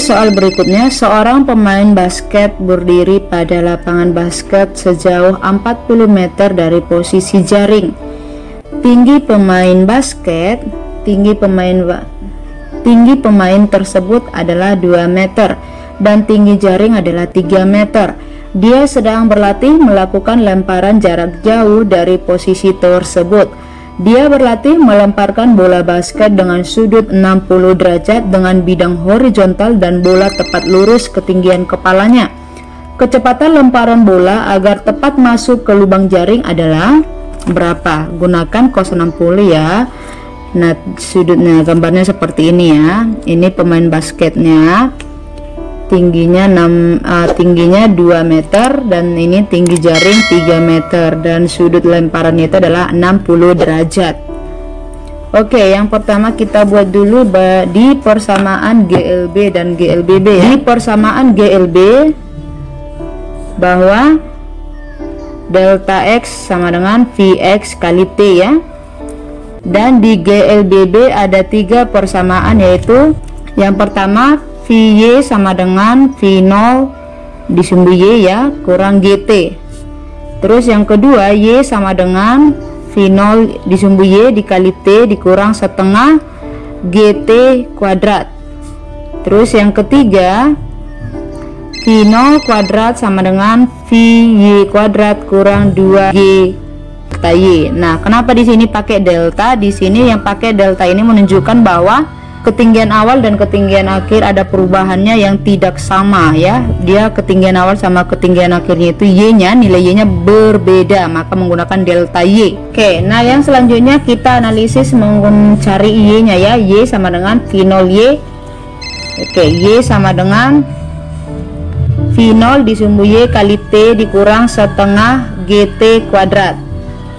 Soal berikutnya, seorang pemain basket berdiri pada lapangan basket sejauh 40 meter dari posisi jaring. Tinggi pemain tersebut adalah 2 meter dan tinggi jaring adalah 3 meter. Dia sedang berlatih melakukan lemparan jarak jauh dari posisi tersebut. Dia berlatih melemparkan bola basket dengan sudut 60 derajat dengan bidang horizontal dan bola tepat lurus ketinggian kepalanya. Kecepatan lemparan bola agar tepat masuk ke lubang jaring adalah berapa? Gunakan cos 60 ya. Nah, sudutnya gambarnya seperti ini ya. Ini pemain basketnya. Tingginya 2 meter dan ini tinggi jaring 3 meter dan sudut lemparannya itu adalah 60 derajat. Oke, yang pertama kita buat dulu di persamaan GLB dan GLBB ya. Di persamaan GLB bahwa delta X sama dengan Vx kali T ya. Dan di GLBB ada 3 persamaan, yaitu yang pertama Vy sama dengan V0 disumbu Y ya kurang GT. Terus yang kedua Y sama dengan V0 disumbu Y dikali T dikurang setengah GT kuadrat. Terus yang ketiga V0 kuadrat sama dengan Vy kuadrat kurang 2G delta Y. Nah, kenapa di sini pakai delta? Di sini yang pakai delta ini menunjukkan bahwa ketinggian awal dan ketinggian akhir ada perubahannya yang tidak sama ya. Dia ketinggian awal sama ketinggian akhirnya itu Y-nya, nilai Y-nya berbeda, maka menggunakan delta Y. Oke, nah yang selanjutnya kita analisis mencari Y-nya ya. Y sama dengan V0Y. Oke, Y sama dengan V0 disumbu Y kali T dikurang setengah GT kuadrat.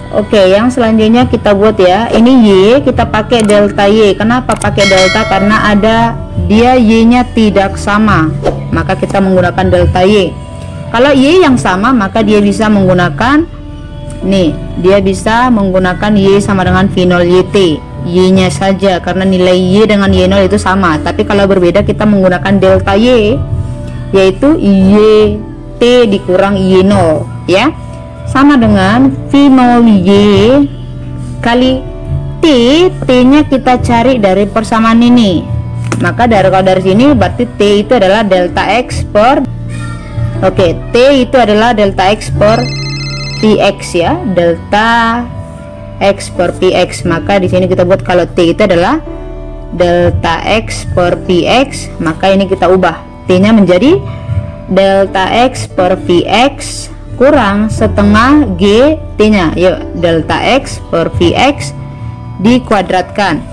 Oke, yang selanjutnya kita buat ya. Ini Y kita pakai delta Y. Kenapa pakai delta? Karena dia Y-nya tidak sama, maka kita menggunakan delta Y. Kalau Y yang sama, maka dia bisa menggunakan dia bisa menggunakan Y sama dengan V0 YT. Y-nya saja karena nilai Y dengan Y0 itu sama. Tapi kalau berbeda kita menggunakan delta Y, yaitu YT dikurang Y0 ya. Sama dengan V0Y kali T. T-nya kita cari dari persamaan ini. Maka kalau dari sini berarti T itu adalah delta X per T itu adalah delta X per Px ya. Delta X per Px. Maka di sini kita buat kalau T itu adalah delta X per Px, maka ini kita ubah T-nya menjadi delta X per Px kurang setengah G T-nya. Yuk, delta X per Vx dikuadratkan.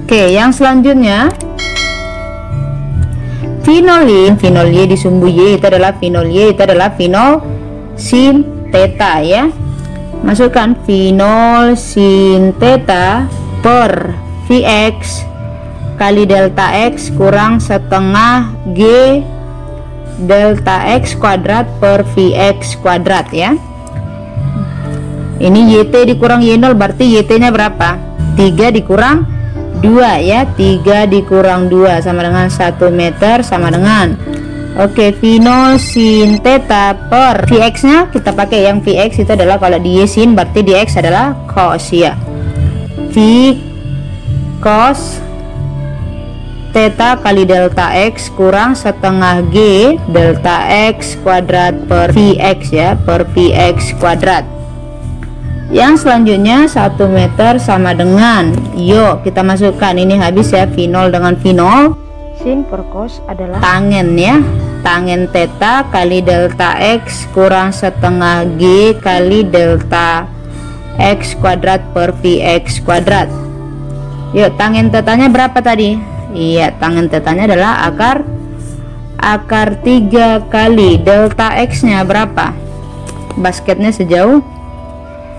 Oke, yang selanjutnya V0Y disumbu Y itu adalah V0Y itu adalah V0 sin theta ya. Masukkan V0 sin theta per Vx kali delta X kurang setengah G delta X kuadrat per Vx kuadrat ya. Ini YT dikurang Y0 berarti YT nya berapa? 3 dikurang 2 ya. 3 dikurang 2 sama dengan 1 meter sama dengan V0 sin theta per Vx nya kita pakai yang Vx itu adalah kalau di Y sin berarti di X adalah cos ya. V cos theta kali delta X kurang setengah G delta X kuadrat per Vx ya, per Vx kuadrat. Yang selanjutnya 1 meter sama dengan, yuk kita masukkan ini habis ya, V0 dengan V0. Sin per cos adalah tangen ya, tangen theta kali delta X kurang setengah G kali delta X kuadrat per Vx kuadrat. Yuk, tangen tetanya berapa tadi? Iya, tangen tetanya adalah akar 3 kali delta X nya berapa? Basketnya sejauh,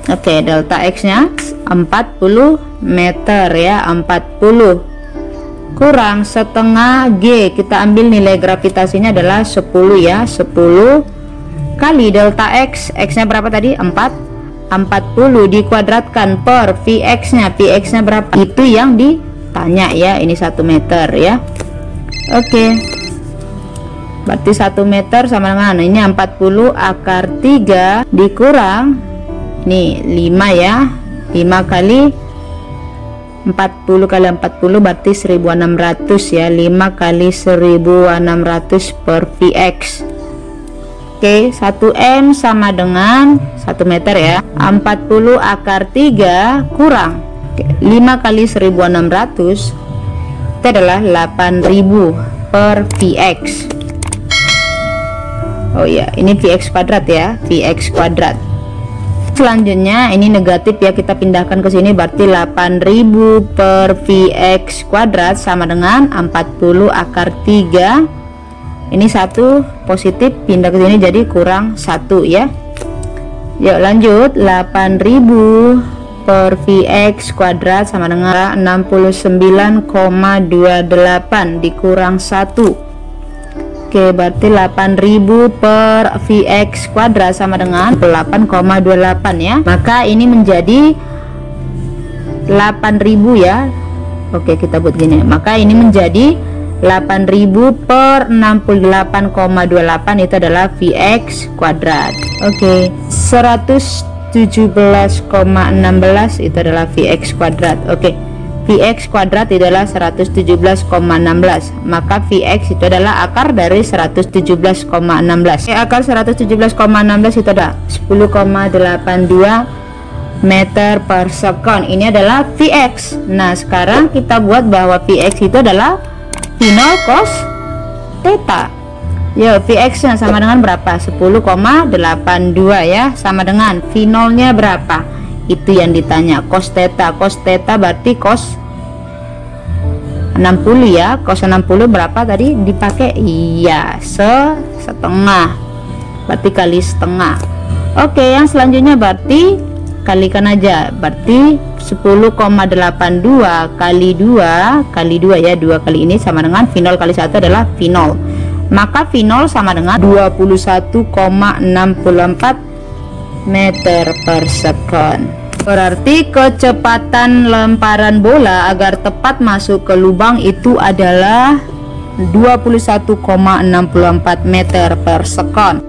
oke, delta X nya 40 meter ya, 40 kurang setengah G. Kita ambil nilai gravitasinya adalah 10 ya, 10 kali delta X. X nya berapa tadi? 40 dikuadratkan per Vx nya. Vx nya berapa? Itu yang ditanya ya. Ini 1 meter ya. Oke, berarti 1 meter sama dengan ini 40 akar 3 dikurang nih 5 ya, 5 kali 40 kali 40 berarti 1600 ya, 5 kali 1600 per Vx. Oke, 1M sama dengan 1 meter ya, 40 akar 3 kurang 5 kali 1600 itu adalah 8000 per Vx. Oh ya, ini Vx kuadrat ya, Vx kuadrat. Selanjutnya ini negatif ya, kita pindahkan ke sini, berarti 8000 per Vx kuadrat sama dengan 40 akar 3. Ini 1 positif pindah ke sini jadi kurang 1 ya. Yuk lanjut, 8000 per Vx kuadrat sama dengan 69,28 dikurang 1. Oke, berarti 8000 per Vx kuadrat sama dengan 8,28 ya. Maka ini menjadi 8000 ya. Oke, kita buat gini. Maka ini menjadi 8000 per 68,28 itu adalah Vx kuadrat. Oke, 117,16 itu adalah Vx kuadrat. Oke, Vx kuadrat adalah 117,16, maka Vx itu adalah akar dari 117,16. Akar 117,16 itu adalah 10,82 meter per sekon. Ini adalah Vx. Nah, sekarang kita buat bahwa Vx itu adalah V0 cos theta. Ya, Vx nya sama dengan berapa? 10,82 ya, sama dengan V0 nya berapa? Itu yang ditanya. Cos theta, cos theta berarti cos 60 ya. Cos 60 berapa tadi dipakai? Iya, setengah, berarti kali setengah. Oke, yang selanjutnya berarti kalikan aja, berarti 10,82 kali 2 ya, 2 kali ini sama dengan V0 kali 1 adalah V0, maka V0 sama dengan 21,64 meter per sekon. Berarti kecepatan lemparan bola agar tepat masuk ke lubang itu adalah 21,64 meter per sekon.